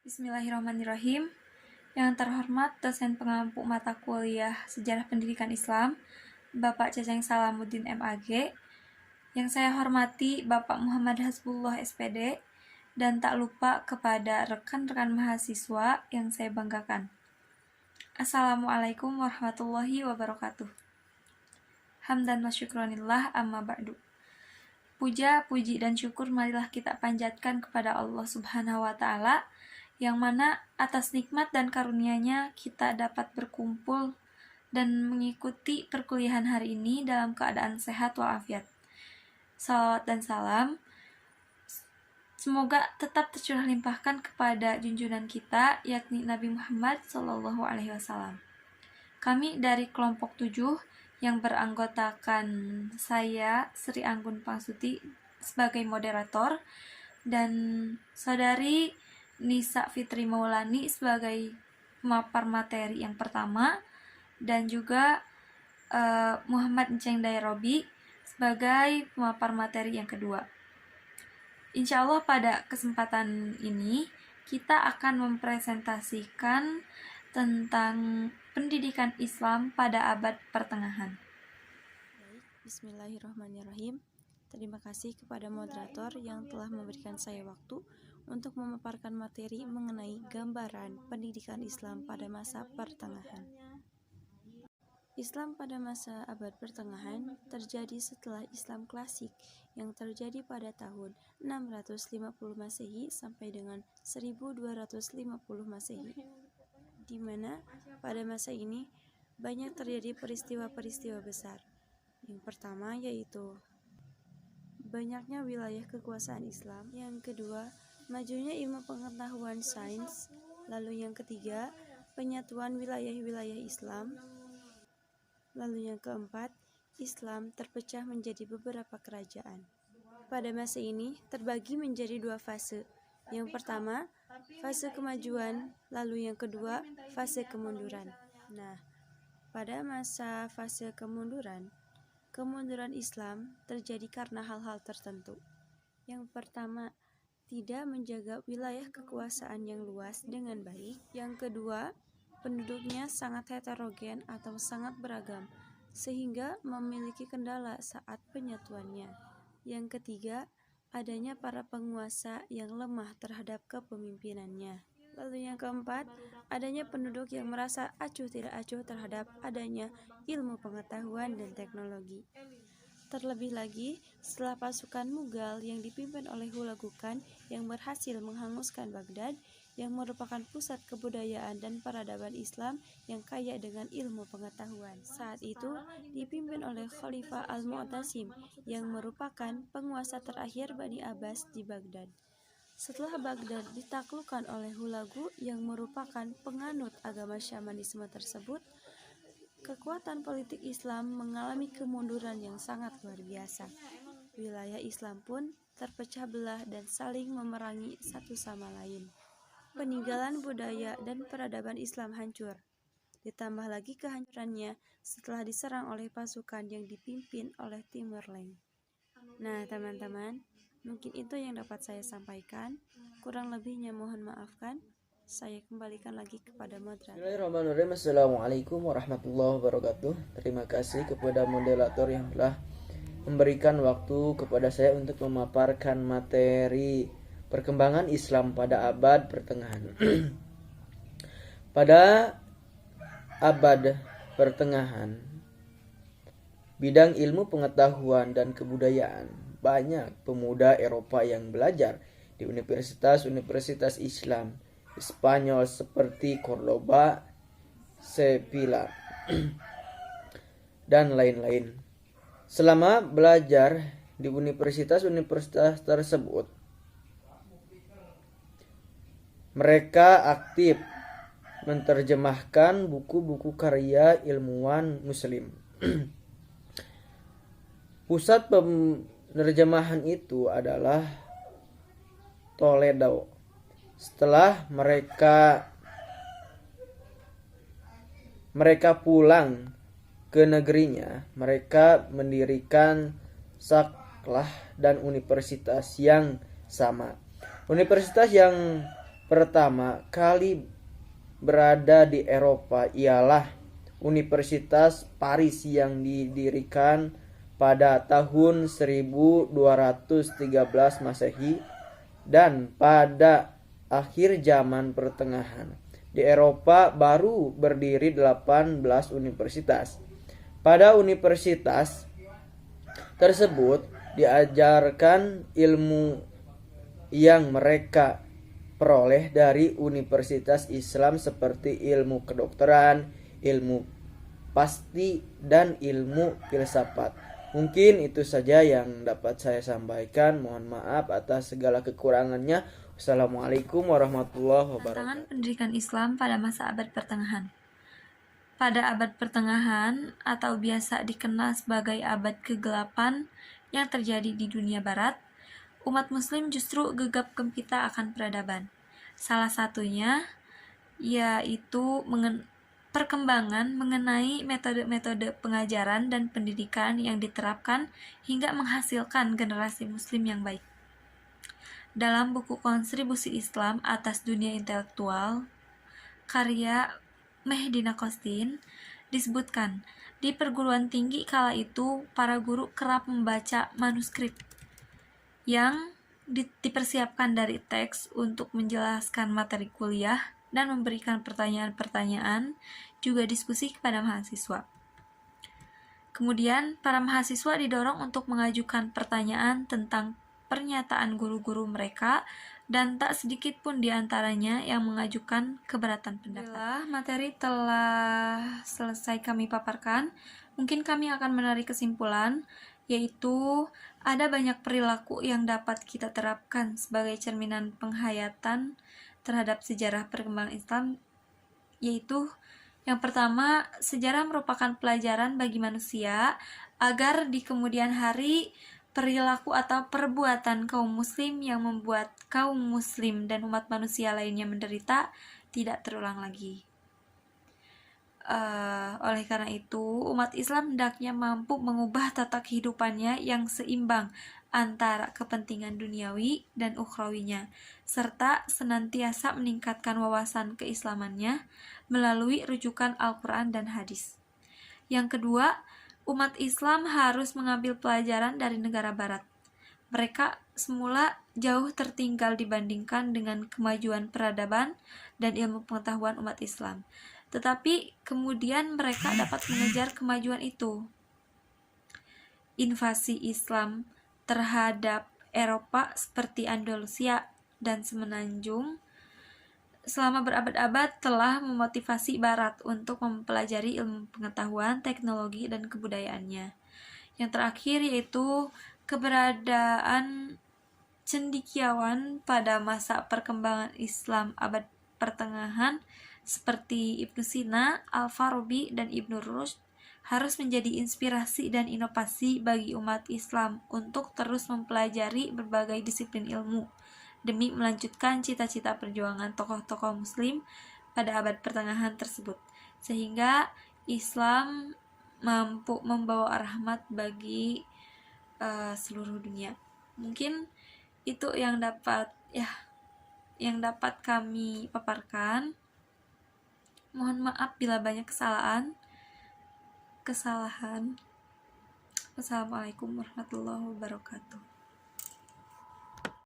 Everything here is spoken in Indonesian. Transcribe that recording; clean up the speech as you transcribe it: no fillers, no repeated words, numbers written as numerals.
Bismillahirrahmanirrahim. Yang terhormat dosen pengampu mata kuliah Sejarah Pendidikan Islam, Bapak Caceng Salamuddin MAG. Yang saya hormati Bapak Muhammad Hasbullah SPD, dan tak lupa kepada rekan-rekan mahasiswa yang saya banggakan. Assalamualaikum warahmatullahi wabarakatuh. Hamdan wa syukronillah amma ba'du. Puja, puji, dan syukur marilah kita panjatkan kepada Allah Subhanahu wa Ta'ala, yang mana atas nikmat dan karunia-Nya kita dapat berkumpul dan mengikuti perkuliahan hari ini dalam keadaan sehat walafiat. Salawat dan salam semoga tetap tercurah limpahkan kepada junjungan kita, yakni Nabi Muhammad SAW. Kami dari kelompok 7 yang beranggotakan saya, Sri Anggun Pangsuti, sebagai moderator, dan saudari Nisa Fitri Maulani sebagai pemapar materi yang pertama, dan juga Muhammad Enceng Dairobi sebagai pemapar materi yang kedua. Insya Allah pada kesempatan ini kita akan mempresentasikan tentang pendidikan Islam pada abad pertengahan. Baik, bismillahirrahmanirrahim. Terima kasih kepada moderator yang telah memberikan saya waktu untuk memaparkan materi mengenai gambaran pendidikan Islam pada masa pertengahan. Islam pada masa abad pertengahan terjadi setelah Islam klasik yang terjadi pada tahun 650 Masehi sampai dengan 1250 Masehi, di mana pada masa ini banyak terjadi peristiwa-peristiwa besar. Yang pertama yaitu banyaknya wilayah kekuasaan Islam, yang kedua majunya ilmu pengetahuan sains, lalu yang ketiga penyatuan wilayah-wilayah Islam, lalu yang keempat Islam terpecah menjadi beberapa kerajaan. Pada masa ini terbagi menjadi dua fase. Yang pertama fase kemajuan, lalu yang kedua fase kemunduran. Nah, pada masa fase kemunduran Islam terjadi karena hal-hal tertentu. Yang pertama, tidak menjaga wilayah kekuasaan yang luas dengan baik. Yang kedua, penduduknya sangat heterogen atau sangat beragam, sehingga memiliki kendala saat penyatuannya. Yang ketiga, adanya para penguasa yang lemah terhadap kepemimpinannya. Lalu yang keempat, adanya penduduk yang merasa acuh tidak acuh terhadap adanya ilmu pengetahuan dan teknologi. Terlebih lagi, setelah pasukan Mughal yang dipimpin oleh Hulagu Khan yang berhasil menghanguskan Baghdad, yang merupakan pusat kebudayaan dan peradaban Islam yang kaya dengan ilmu pengetahuan. Saat itu dipimpin oleh Khalifah Al-Mu'tasim yang merupakan penguasa terakhir Bani Abbas di Baghdad. Setelah Baghdad ditaklukkan oleh Hulagu yang merupakan penganut agama Syamanisme tersebut, kekuatan politik Islam mengalami kemunduran yang sangat luar biasa. Wilayah Islam pun terpecah belah dan saling memerangi satu sama lain. Peninggalan budaya dan peradaban Islam hancur. Ditambah lagi kehancurannya setelah diserang oleh pasukan yang dipimpin oleh Timurleng. Nah, teman-teman, mungkin itu yang dapat saya sampaikan. Kurang lebihnya mohon maafkan. Saya kembalikan lagi kepada moderator. Bismillahirrahmanirrahim. Assalamualaikum warahmatullahi wabarakatuh. Terima kasih kepada moderator yang telah memberikan waktu kepada saya untuk memaparkan materi perkembangan Islam pada abad pertengahan. Pada abad pertengahan, bidang ilmu pengetahuan dan kebudayaan, banyak pemuda Eropa yang belajar di universitas-universitas Islam di Spanyol seperti Cordoba, Sevilla, dan lain-lain. Selama belajar di universitas-universitas tersebut, mereka aktif menerjemahkan buku-buku karya ilmuwan Muslim. Pusat penerjemahan itu adalah Toledo. Setelah mereka pulang ke negerinya, mereka mendirikan sekolah dan universitas yang sama. Universitas yang pertama kali berada di Eropa ialah Universitas Paris yang didirikan pada tahun 1213 Masehi, dan pada akhir zaman pertengahan di Eropa baru berdiri 18 universitas. Pada universitas tersebut diajarkan ilmu yang mereka peroleh dari universitas Islam seperti ilmu kedokteran, ilmu pasti, dan ilmu filsafat. Mungkin itu saja yang dapat saya sampaikan. Mohon maaf atas segala kekurangannya. Wassalamualaikum warahmatullahi Tantangan wabarakatuh. pendidikan Islam pada masa abad pertengahan. Pada abad pertengahan atau biasa dikenal sebagai abad kegelapan yang terjadi di dunia barat, umat muslim justru gegap gempita akan peradaban. Salah satunya yaitu perkembangan mengenai metode-metode pengajaran dan pendidikan yang diterapkan hingga menghasilkan generasi muslim yang baik. Dalam buku Kontribusi Islam atas Dunia Intelektual, karya Mehdi Nakostin, disebutkan, di perguruan tinggi kala itu para guru kerap membaca manuskrip yang dipersiapkan dari teks untuk menjelaskan materi kuliah dan memberikan pertanyaan-pertanyaan, juga diskusi kepada mahasiswa. Kemudian, para mahasiswa didorong untuk mengajukan pertanyaan tentang pernyataan guru-guru mereka, dan tak sedikit pun diantaranya yang mengajukan keberatan pendapat. Bila materi telah selesai kami paparkan, mungkin kami akan menarik kesimpulan, yaitu ada banyak perilaku yang dapat kita terapkan sebagai cerminan penghayatan terhadap sejarah perkembangan Islam, yaitu yang pertama, sejarah merupakan pelajaran bagi manusia agar di kemudian hari perilaku atau perbuatan kaum muslim yang membuat kaum muslim dan umat manusia lainnya menderita tidak terulang lagi. Oleh karena itu, umat Islam hendaknya mampu mengubah tata kehidupannya yang seimbang antara kepentingan duniawi dan ukhrawinya, serta senantiasa meningkatkan wawasan keislamannya melalui rujukan Al-Quran dan hadis. Yang kedua, umat Islam harus mengambil pelajaran dari negara barat. Mereka semula jauh tertinggal dibandingkan dengan kemajuan peradaban dan ilmu pengetahuan umat Islam. Tetapi kemudian mereka dapat mengejar kemajuan itu. Invasi Islam terhadap Eropa seperti Andalusia dan Semenanjung selama berabad-abad telah memotivasi Barat untuk mempelajari ilmu pengetahuan, teknologi, dan kebudayaannya. Yang terakhir yaitu keberadaan cendekiawan pada masa perkembangan Islam abad pertengahan seperti Ibnu Sina, Al-Farabi, dan Ibnu Rushd harus menjadi inspirasi dan inovasi bagi umat Islam untuk terus mempelajari berbagai disiplin ilmu demi melanjutkan cita-cita perjuangan tokoh-tokoh muslim pada abad pertengahan tersebut, sehingga Islam mampu membawa rahmat bagi seluruh dunia. Mungkin itu yang dapat kami paparkan. Mohon maaf bila banyak kesalahan. Wassalamualaikum warahmatullahi wabarakatuh.